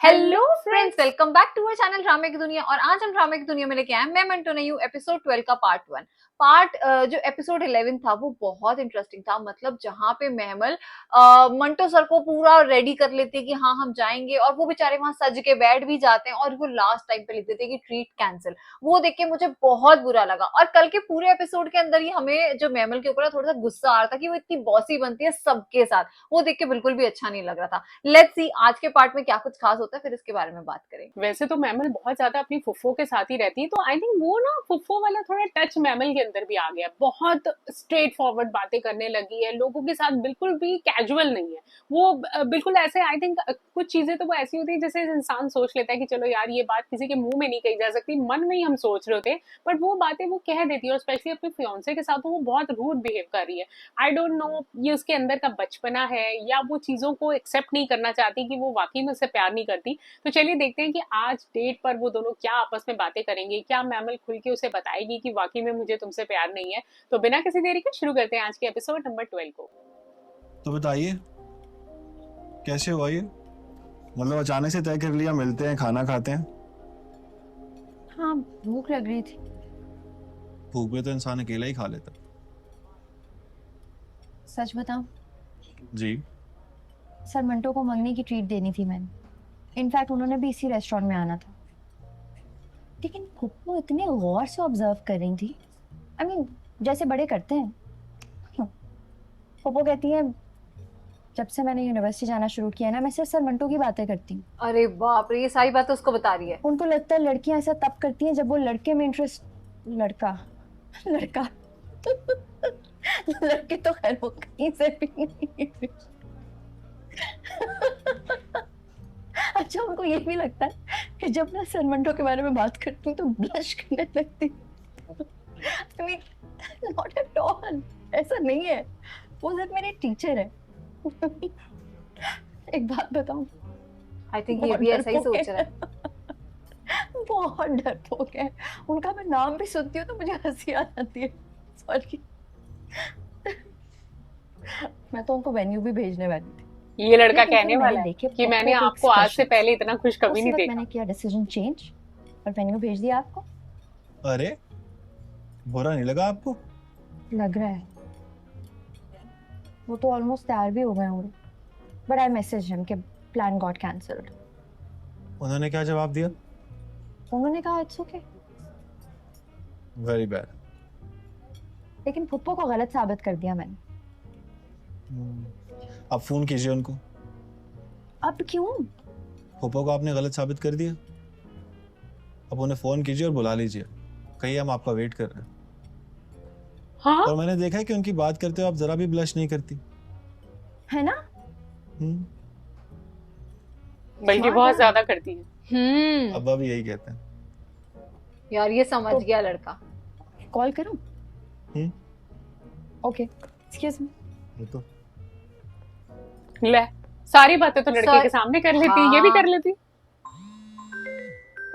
Hello friends, welcome back to our channel ड्रामे की दुनिया। और आज हम ड्रामे की दुनिया में लेके आए मैं मंटो नयू एपिसोड 12 का पार्ट 1। जो एपिसोड 11 था वो बहुत इंटरेस्टिंग था। मतलब जहां पे महमल मंटो सर को पूरा रेडी कर लेते कि हाँ हम जाएंगे, और वो बेचारे वहां सज के बैठ भी जाते हैं और वो लास्ट टाइम पे लिख देते कि ट्रीट कैंसिल। वो देख के मुझे बहुत बुरा लगा। और कल के पूरे एपिसोड के अंदर ही हमें जो महमल के ऊपर थोड़ा सा गुस्सा आ रहा था कि वो इतनी बॉसी बनती है सबके साथ। वो देख के बिल्कुल भी अच्छा नहीं लग रहा था। लेट्स सी आज के पार्ट में क्या कुछ खास होता है, फिर इसके बारे में बात करेंगे। वैसे तो मैमल बहुत ज्यादा अपनी फुफ्फो के साथ ही रहती है, तो आई थिंक वो ना फुफ्फो वाला थोड़ा टच मैमल के अंदर भी आ गया। बहुत स्ट्रेट फॉरवर्ड बातें करने लगी है, लोगों के साथ बिल्कुल भी कैजुअल नहीं है वो। बिल्कुल ऐसे आई थिंक कुछ चीजें तो वो ऐसी होती है जैसे इंसान सोच लेता है कि चलो यार ये बात किसी के मुंह में नहीं कही जा सकती, मन में ही हम सोच रहे होते, बट वो बातें वो कह देती है। और स्पेशली अपने फियांसे के साथ तो वो बहुत रूड बिहेव कर रही है। आई डोंट नो ये उसके अंदर का बचपना है या वो चीजों को एक्सेप्ट नहीं करना चाहती कि वो वाकई में उससे प्यार नहीं करती। तो चलिए देखते हैं कि आज डेट पर वो दोनों क्या आपस में बातें करेंगे। क्या मैमल खुल के उसे बताएगी कि वाकई में मुझे तुमसे प्यार नहीं है। तो बिना किसी देरी के शुरू करते हैं आज के एपिसोड नंबर 12 को। तो बताइए कैसे हुआ ये? मतलब अचानक से तय कर लिया मिलते हैं खाना खाते हैं? हाँ, भूख लग रही थी। भूख में तो इंसान अकेला ही खा लेता। सच बताऊं, जी। सर मंटो को मंगनी की ट्रीट देनी थी मैंने। इनफैक्ट उन्होंने भी इसी रेस्टोरेंट में आना था, लेकिन फुप्पो इतने गौर से ऑब्जर्व कर रही थी। आई मीन जैसे बड़े करते हैं। फुप्पो कहती है जब से मैंने यूनिवर्सिटी जाना शुरू किया ना, मैं सिर्फ सर मंटो की बातें करती हूँ। अरे बाप रे, ये सारी बातें उसको बता रही है। उनको लगता है लड़कियां ऐसा तब करती हैं जब वो लड़के में इंटरेस्ट। लड़का लड़का लड़के तो खैर वो कहीं से भी नहीं। अच्छा, उनको ये भी लगता है कि जब मैं सर मंटो के बारे में बात करती हूँ तो ब्लश करने लगती। I mean, not at all. ऐसा नहीं है, वो सिर्फ मेरी टीचर है। एक बात बताऊं, आई थिंक ये भी ऐसा ही सोच रहा है। बहुत डरपोक है। उनका मैं नाम भी सुनती हूँ तो मुझे हंसी आ जाती है। सॉरी। मैं तो उनको वेन्यू भी भेजने वाली थी। ये लड़का लेकिन फिर कहने मैंने वाला है देखे कि मैंने पप्पू के आपको आज से expressions। पहले इतना खुश कभी उसी नहीं वक्त देखा। मैंने किया डिसीजन चेंज और वेन्यू भेज दिया आपको। अरे बुरा नहीं लगा आपको? लग रहा है वो तो ऑलमोस्ट तैयार भी हो गए होंगे, बट आई मैसेज हिम कि प्लान गॉट कैंसल्ड। उन्होंने क्या जवाब दिया? उन्होंने कहा इट्स ओके, वेरी बैड। लेकिन फुप्पो को गलत साबित कर दिया मैंने। आप फोन कीजिए उनको। अब क्यों? फूफो को आपने गलत साबित कर दिया। अब उन्हें फोन कीजिए और बुला लीजिए, कहिए हम आपका वेट कर रहे हैं। हाँ और मैंने देखा है कि उनकी बात करते हो आप जरा भी ब्लश नहीं करती। है ना? बल्कि बहुत ज्यादा करती है। अब भी यही कहते हैं। यार ये समझ तो- गया लड़का। कॉल करूं? Okay, excuse me. वो तो ले, सारी बातें तो लड़के के सामने कर लेती है, ये भी हाँ। कर लेती।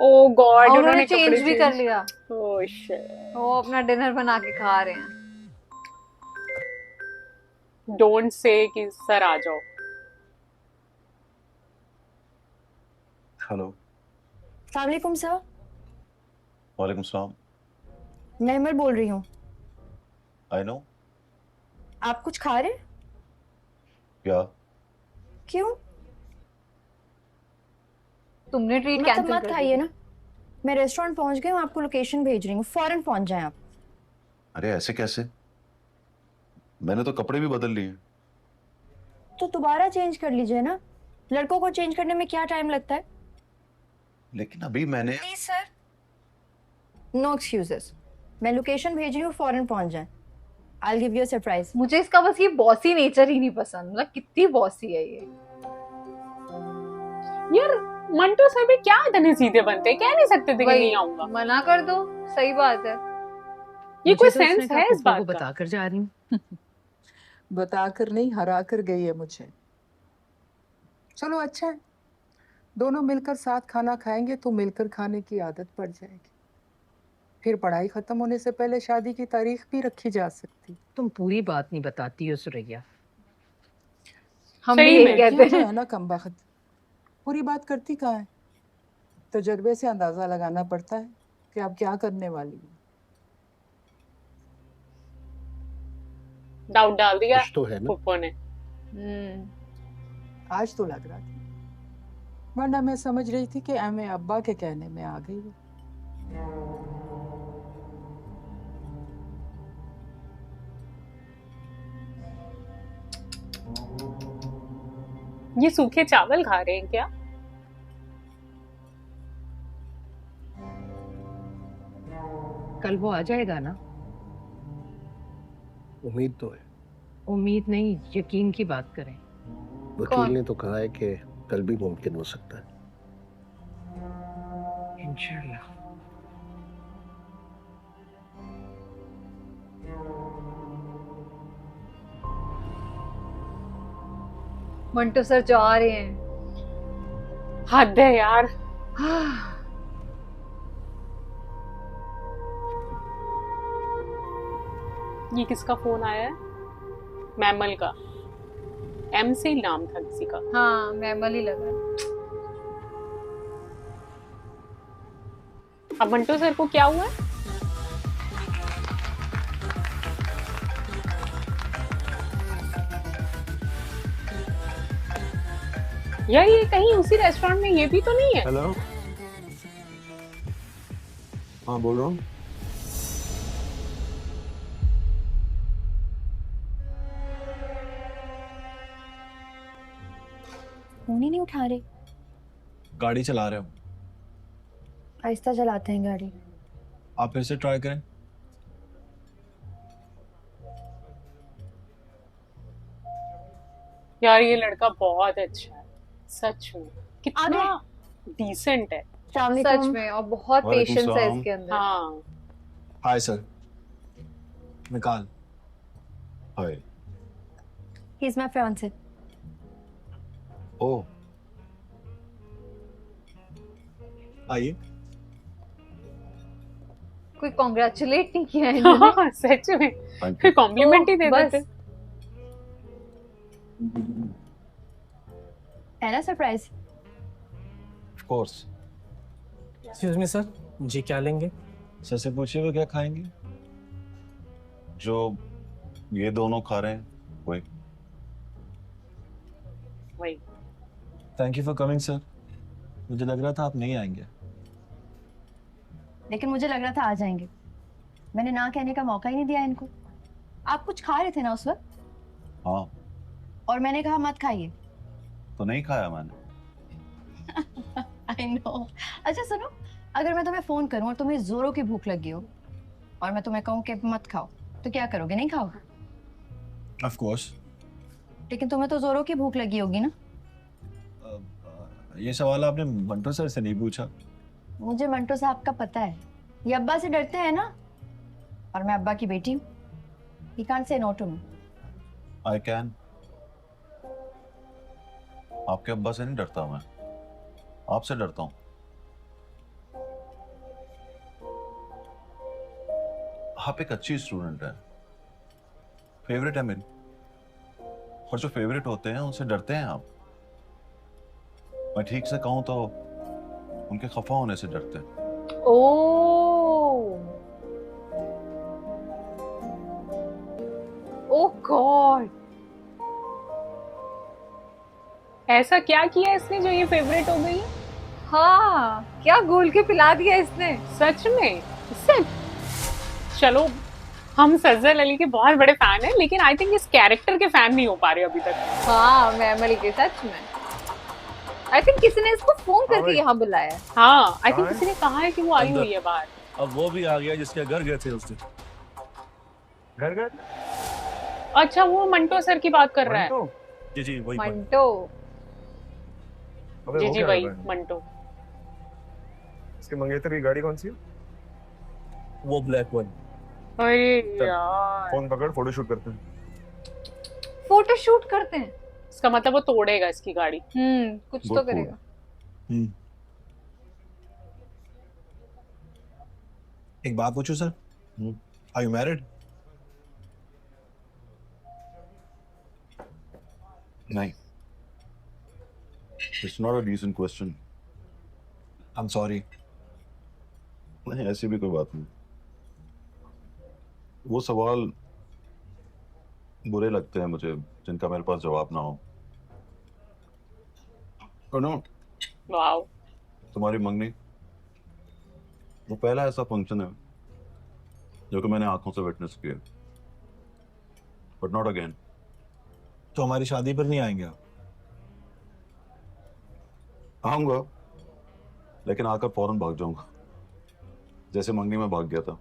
ओ गॉड, उन्होंने चेंज भी कर लिया। Oh shit. वो अपना डिनर बना के खा रहे हैं। डोंट से कि सर आ जाओ। हेलो। अस्सलाम वालेकुम सर। वालेकुम सलाम। महमल बोल रही हूँ। I know. आप कुछ खा रहे हैं? क्या? क्यों? तुमने ट्रीट मतलब कैंसिल मत कर खाइए दी। ना। मैं रेस्टोरेंट पहुंच गई हूँ, आपको लोकेशन भेज रही हूँ, फौरन पहुंच जाएं आप। अरे ऐसे कैसे? मैंने तो कपड़े भी बदल लिए। तो दोबारा चेंज कर लीजिए ना, लड़कों को चेंज करने में क्या टाइम लगता है? लेकिन अभी मैंने प्लीज सर, नो एक्सक्यूजेस। मैं लोकेशन भेज रही हूँ, फौरन पहुंच जाएं। I will give you a surprise. मुझे इसका बस ये बॉसी नेचर ही नहीं पसंद। मतलब कितनी बॉसी है ये। यार मंटो सर भी क्या इतने सीधे बनते, कह नहीं सकते थे कि वही, नहीं आऊंगा। मना कर दो। सही बात है। ये कोई तो सेंस है इस बात का? बताकर जा रही हूँ। बताकर नहीं, हरा कर गई है मुझे। चलो अच्छा है, दोनों मिलकर साथ खाना खाएंगे तो मिलकर खाने की आदत पड़ जाएगी। फिर पढ़ाई खत्म होने से पहले शादी की तारीख भी रखी जा सकती। तुम पूरी बात नहीं बताती हो सुरैया। हम सही भी यही में। कहते लड़कियां जो हैं। है ना कमबख्त, पूरी बात करती कहाँ है? तजर्बे से अंदाजा लगाना पड़ता है कि आप क्या करने वाली हैं। डाउट डाल दिया कुछ तो है ना। फुफ्फो ने। आज तो लग रहा था, वरना मैं समझ रही थी कि मैं अब्बा के कहने में आ गई हूँ। ये सूखे चावल खा रहे हैं क्या? कल वो आ जाएगा ना? उम्मीद तो है। उम्मीद नहीं, यकीन की बात करें। वकील ने तो कहा है कि कल भी मुमकिन हो सकता है। इंशाल्लाह। मंटो सर जा रहे हैं। हद है यार। ये किसका फोन आया है? मैमल का। एम से ही नाम था किसी का। हाँ मैमल ही लगा। अब मंटो सर को क्या हुआ है? यार ये कहीं उसी रेस्टोरेंट में ये भी तो नहीं है। हेलो, हाँ बोल रहा हूँ। फोन ही नहीं उठा रहे। गाड़ी चला रहे हो? आहिस्ता चलाते हैं गाड़ी। आप फिर से ट्राई करें। यार ये लड़का बहुत अच्छा है सच में, कितना डिसेंट है। सच में, और बहुत वालेकुम पेशेंस है सलाम। इसके अंदर। हाँ हाय सर। निकाल। Hi. He is my fiancee. Oh, आइए। कोई कॉन्ग्रेचुलेट नहीं किया है इन्होंने। हाँ सच में थैंक यू। कॉम्प्लीमेंट ही दे बस। देते। है ना surprise? Of course. Excuse me sir, जी क्या लेंगे? सर से पूछिए वो क्या खाएंगे। जो ये दोनों खा रहे हैं वही। वही। Thank you for coming sir. मुझे लग रहा था आप नहीं आएंगे। लेकिन मुझे लग रहा था आ जाएंगे। मैंने ना कहने का मौका ही नहीं दिया इनको। आप कुछ खा रहे थे ना उस वक्त, हाँ, और मैंने कहा मत खाइए। तो नहीं खाया मैंने। I know. अच्छा सुनो, अगर मैं तुम्हें फोन करूं और तुम्हें जोरों की भूख लगी हो और मैं तुम्हें कहूं कि मत खाओ, तो क्या करोगे? नहीं खाओगे? Of course. लेकिन तुम्हें तो जोरों की भूख लगी होगी ना। ये सवाल आपने मंटो सर से नहीं पूछा। मुझे मंटो साहब का पता है, ये अब्बा से डरते हैं ना, और मैं अब्बा की बेटी हूँ। He can't say no to me. I can. आपके अब्बा से नहीं डरता मैं, आपसे डरता हूँ। आप एक अच्छी स्टूडेंट है, फेवरेट है मेरी, और जो फेवरेट होते हैं उनसे डरते हैं आप। मैं ठीक से कहूं तो उनके खफा होने से डरते हैं। ओह गॉड, ऐसा क्या किया इसने जो ये फेवरेट हो गई? हाँ क्या गोल के पिला दिया इसने। सच में इससे चलो, हम सज्जल अली के बहुत बड़े फैन हैं, लेकिन आई थिंक इस कैरेक्टर के फैन नहीं हो पा रहे अभी तक। हाँ मैमल के सच में। आई थिंक किसी ने इसको फोन करके यहाँ बुलाया है। हाँ आई थिंक किसी ने कहा है कि वो आई हुई है बाहर। अब वो भी आ गया जिसके घर गए थे उस दिन। घर गए? अच्छा वो मंटो सर की बात कर रहा है। जी जी वही। मंटो। जी जी वही मंटो। इसके मंगेतर की गाड़ी कौन सी है? वो ब्लैक वन। अरे यार, फोन पकड़, फोटो शूट करते हैं। फोटो शूट करते हैं। इसका मतलब वो तोड़ेगा इसकी गाड़ी। कुछ Good तो करेगा। एक बात पूछूं सर, आर यू मैरिड? नहीं। It's not a decent question. I'm sorry. नहीं, ऐसी भी कोई बात नहीं। वो सवाल बुरे लगते हैं मुझे जिनका मेरे पास जवाब ना हो। और नो, वाओ। तुम्हारी मंगनी वो पहला ऐसा फंक्शन है जो कि मैंने आंखों से विटनेस किया, बट नॉट अगेन। तो हमारी शादी पर नहीं आएंगे आप? आऊंगा, लेकिन आकर फौरन भाग जाऊंगा, जैसे मंगनी में भाग गया था।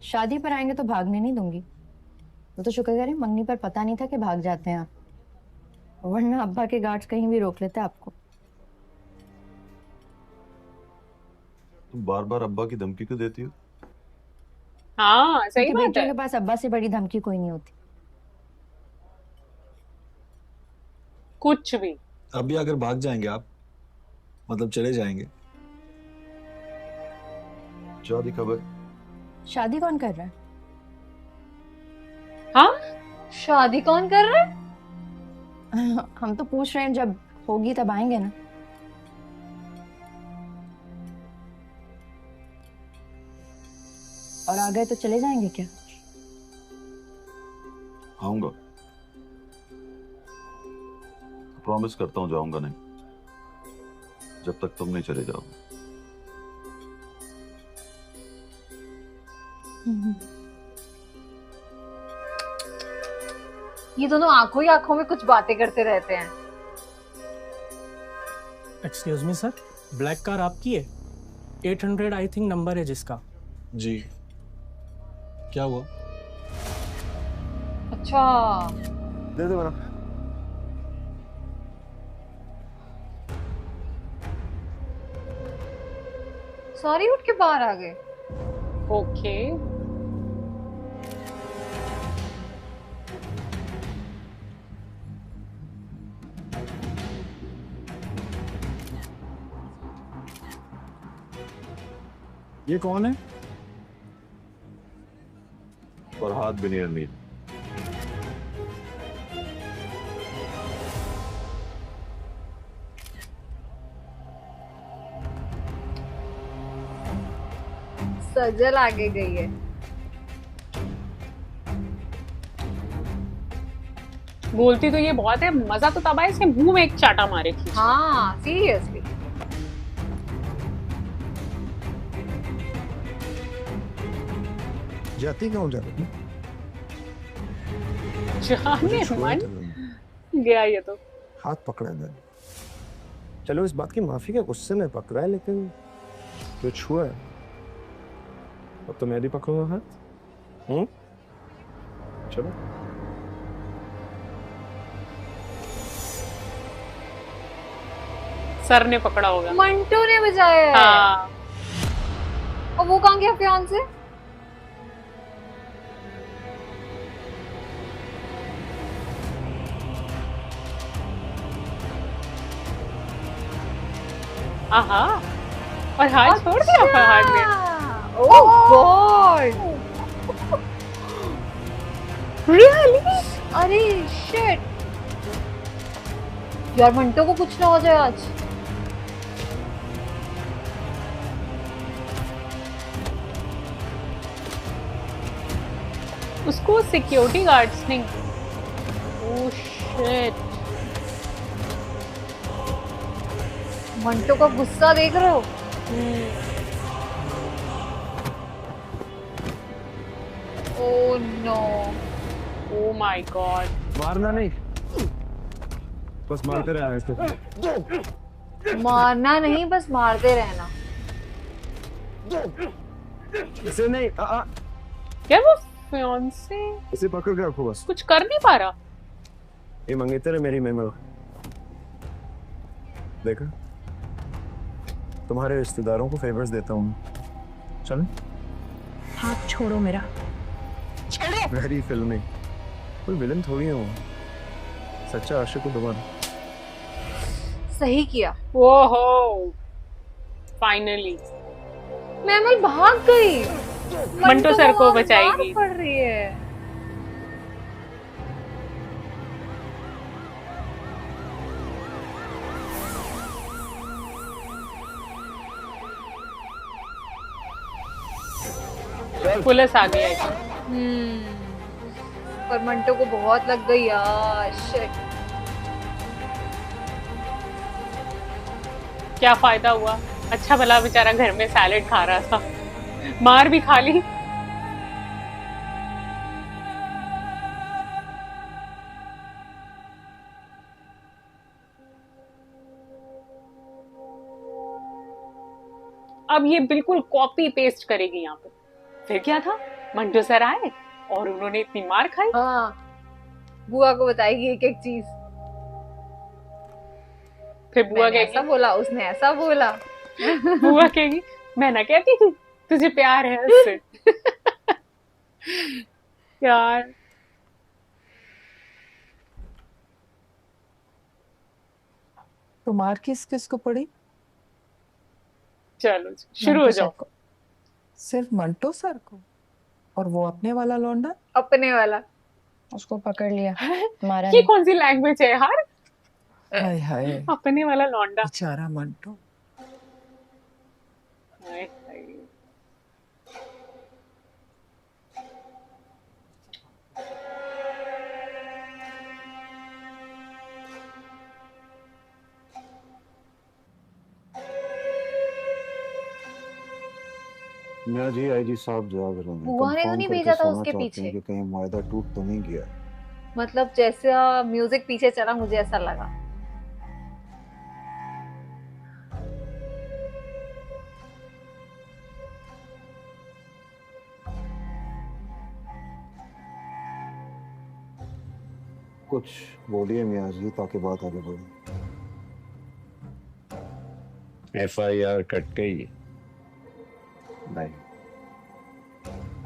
शादी पर आएंगे तो भागने नहीं दूंगी। वो तो शुक्र करें मंगनी पर पता नहीं था कि भाग जाते हैं आप, वरना अब्बा के गार्ड्स कहीं भी रोक लेते आपको। तुम बार बार अब्बा की धमकी क्यों देती हो? हाँ सही क्योंकि बात बेटियों है। के पास अब्बा से बड़ी धमकी कोई नहीं होती। कुछ भी। अब भी अगर भाग जाएंगे आप, मतलब चले जाएंगे, शादी कब है? शादी कौन कर रहा है? हाँ शादी कौन कर रहा है? हम तो पूछ रहे हैं, जब होगी तब आएंगे ना। और आ गए तो चले जाएंगे क्या? आऊंगा, प्रॉमिस करता हूँ जाऊंगा नहीं जब तक तुम नहीं चले जाओ। ये दोनों आंखों ही आंखों में कुछ बातें करते रहते हैं। Excuse me sir, black car आपकी है? 800 आई थिंक नंबर है जिसका। जी क्या हुआ? अच्छा, दे दे बना। सॉरी उठ के बाहर आ गए। ओके। ये कौन है? फरहाद बिन अमीर। सजल आगे गई है। बोलती तो ये बहुत है, मजा तो तब आया इसके मुंह में एक चाटा मारे थी। हाँ सीरियसली। जाती कहाँ जा रही? जाने मन गया ये तो। हाथ पकड़ा मैंने। चलो इस बात की माफी का गुस्से में पकड़ा है, लेकिन जो छुआ है अब तो मैं भी पकड़ूंगा हाथ। चलो। सर ने पकड़ा होगा। मंटू ने बजाया है। हाँ। और वो कहाँ गया फियांसे से? आहा, और हाथ छोड़ दिया फरहाद ने। ओह गॉड, रियली? अरे शिट यार, मंटो को कुछ ना हो जाए आज। उसको सिक्योरिटी गार्ड्स ने। Oh shit. मंटो का गुस्सा देख रहे हो? Oh no, oh my God. मारना नहीं, बस मारते रहे ऐसे। मारना नहीं, बस मारते रहना। इसे नहीं। क्या वो फियांसे इसे पकड़ के रखो बस। कुछ कर नहीं पा रहा। ये मंगेतर है मेरी मेमो। देखा, तुम्हारे रिश्तेदारों को फेवर्स देता हूँ। चलो। हाथ छोड़ो मेरा। वेरी फिल्मी। कोई विलन थोड़ी है वो, सच्चा आशिक हूँ तुम्हारा। सही किया। ओहो, फाइनली मैमल भाग गई। मंटो सर को मार बचाएगी। पड़ रही है। चल पुलिस आ गई है। पर मंटो को बहुत लग गई यार, शिट। क्या फायदा हुआ, अच्छा भला बेचारा घर में सैलेड खा रहा था, मार भी खा ली। अब ये बिल्कुल कॉपी पेस्ट करेगी यहाँ पे। फिर क्या था, मंटो सर आए और उन्होंने इतनी मार खाई। हाँ, बुआ को बताएगी एक एक चीज। फिर बुआ मैंने कहेगी, ऐसा बोला, उसने ऐसा बोला। बुआ कहेगी मैं ना कहती थी तुझे प्यार है उससे। यार तो मार किसको पड़ी? चलो शुरू हो मंटो सर जाओ। को। सिर्फ मंटो सर को? और वो अपने वाला लौंडा? अपने वाला। उसको पकड़ लिया, मारा ये कौन सी लैंग्वेज है यार, हाय हाय, अपने वाला लौंडा। बेचारा मंटो। हाय हाय। मियाँ जी आईजी साहब जाग रहे हैं, बुआ ने तो कंफर्म नहीं करके भेजा था सोना उसके चाहते पीछे। हैं कि कहीं मायदा टूट तो नहीं गया। मतलब जैसा म्यूजिक पीछे चला, मुझे ऐसा लगा। कुछ बोलिए मियाँ जी ताकि बात आगे बढ़े। FIR कट गई। नहीं,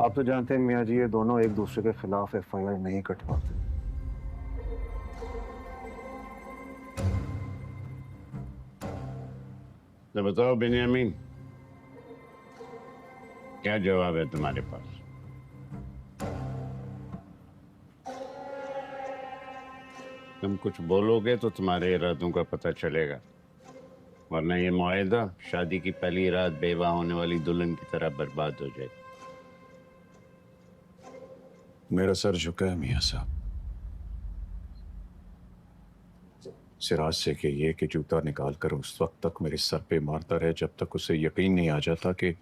आप तो जानते हैं मियाँ जी ये दोनों एक दूसरे के खिलाफ FIR नहीं कटवाते। तो बताओ बेनियामीन, क्या जवाब है तुम्हारे पास? तुम कुछ बोलोगे तो तुम्हारे इरादों का पता चलेगा, वरना ये मुआहदा शादी की पहली रात बेवा होने वाली दुल्हन की तरह बर्बाद हो जाएगा। मेरा सर झुका है मियाँ साहब। सिराज से कहिए कि जूता निकाल कर उस वक्त तक मेरे सर पे मारता रहे जब तक उसे यकीन नहीं आ जाता कि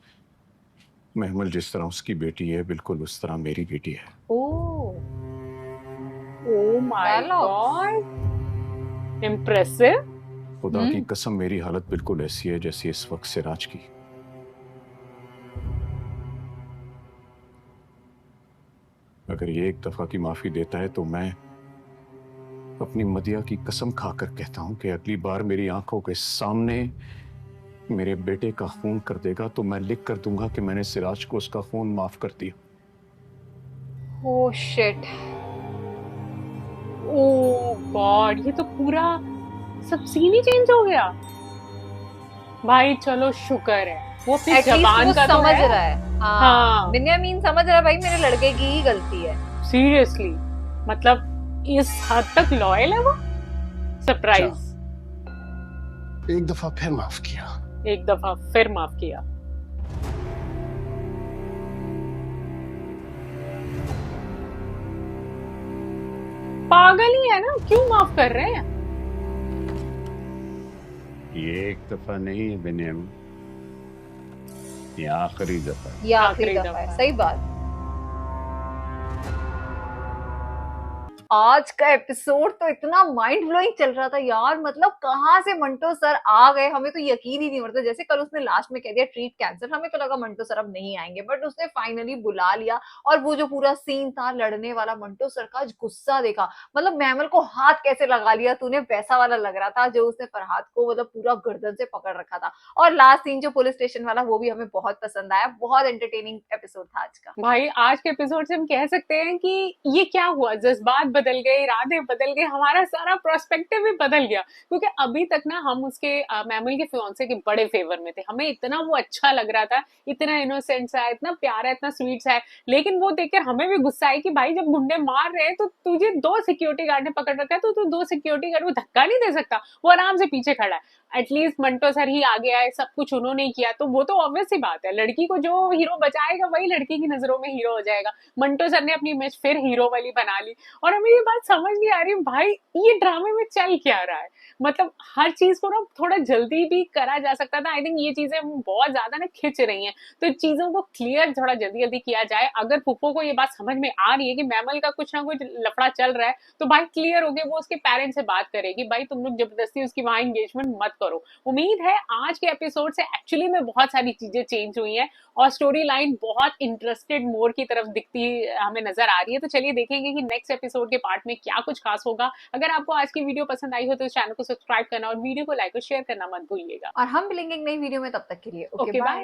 महमल जिस तरह उसकी बेटी है बिल्कुल उस तरह मेरी बेटी है। ओह माय गॉड, इम्प्रेसिव। खुदा की कसम मेरी हालत बिल्कुल ऐसी है जैसी इस वक्त सिराज की। अगर ये एक दफा की माफी देता है तो मैं अपनी मदिया की कसम खाकर कहता हूं कि अगली बार मेरी आंखों के सामने मेरे बेटे का खून कर देगा तो मैं लिख कर दूंगा कि मैंने सिराज को उसका खून माफ कर दिया। Oh shit. ओह गॉड, ये तो पूरा सब सीन ही चेंज हो गया। भाई चलो शुक्र है वो अपनी एटलीस्ट जबान वो का तो समझ है। रहा है। हाँ। बिन्यामीन समझ रहा है भाई, मेरे लड़के की ही गलती है। सीरियसली, मतलब इस हद तक लॉयल है वो। सरप्राइज। एक दफा फिर माफ किया। एक दफा फिर माफ किया। पागल ही है ना, क्यों माफ कर रहे हैं? ये एक दफा नहीं है बेनियामीन, ये आखिरी दफा है। ये आखिरी दफा है, सही बात। आज का एपिसोड तो इतना माइंड ब्लोइंग चल रहा था यार, मतलब कहाँ से मंटो सर आ गए, हमें तो यकीन ही नहीं होता। जैसे कल उसने लास्ट में कह दिया ट्रीट कैंसर, हमें तो लगा मंटो सर अब नहीं आएंगे, बट उसने फाइनली बुला लिया। और वो जो पूरा सीन था लड़ने वाला, मंटो सर का गुस्सा देखा, मतलब मैमल को हाथ कैसे लगा लिया तूने, वैसा वाला लग रहा था जो उसने फरहाद को मतलब पूरा गर्दन से पकड़ रखा था। और लास्ट सीन जो पुलिस स्टेशन वाला, वो भी हमें बहुत पसंद आया। बहुत एंटरटेनिंग एपिसोड था आज का। भाई आज के एपिसोड से हम कह सकते हैं कि ये क्या हुआ, जज्बात बदल गए, इरादे बदल गए, हमारा सारा प्रोस्पेक्टिव भी बदल गया। क्योंकि अभी तक ना हम उसके मैमल के फियांसे के बड़े फेवर में थे, हमें इतना वो अच्छा लग रहा था, इतना इनोसेंट सा है, इतना प्यारा, इतना स्वीट सा है। लेकिन वो देखकर हमें भी गुस्सा है कि भाई जब गुंडे मार रहे हैं तो तुझे 2 सिक्योरिटी गार्ड ने पकड़ रखा है, तो तू 2 सिक्योरिटी गार्ड को धक्का नहीं दे सकता, वो आराम से पीछे खड़ा है। एटलीस्ट मंटो सर ही आ गया है, सब कुछ उन्होंने किया, तो वो तो ऑब्वियस सी बात है, लड़की को जो हीरो बचाएगा वही लड़की की नजरों में हीरो हो जाएगा। मंटो सर ने अपनी इमेज फिर हीरो वाली बना ली, और हमें ये बात समझ नहीं आ रही भाई ये ड्रामे में चल क्या रहा है। मतलब हर चीज को ना थोड़ा जल्दी भी करा जा सकता था। आई थिंक ये चीजें बहुत ज्यादा ना खिंच रही हैं, तो चीजों को क्लियर थोड़ा जल्दी जल्दी किया जाए। अगर फूफो को ये बात समझ में आ रही है कि मैमल का कुछ ना कुछ लफड़ा चल रहा है, तो भाई क्लियर हो गया, वो उसके पेरेंट्स से बात करेगी, भाई तुम लोग जबरदस्ती उसकी वहां एंगेजमेंट मत करो। उम्मीद है आज के एपिसोड से एक्चुअली में बहुत सारी चीजें चेंज हुई हैं और स्टोरी लाइन बहुत इंटरेस्टेड मोर की तरफ दिखती हमें नजर आ रही है। तो चलिए देखेंगे कि नेक्स्ट एपिसोड के पार्ट में क्या कुछ खास होगा। अगर आपको आज की वीडियो पसंद आई हो तो चैनल को सब्सक्राइब करना और वीडियो को लाइक और शेयर करना मत भूलिएगा। और हम मिलेंगे एक नई वीडियो में, तब तक के लिए ओके ओके बाय। बाय।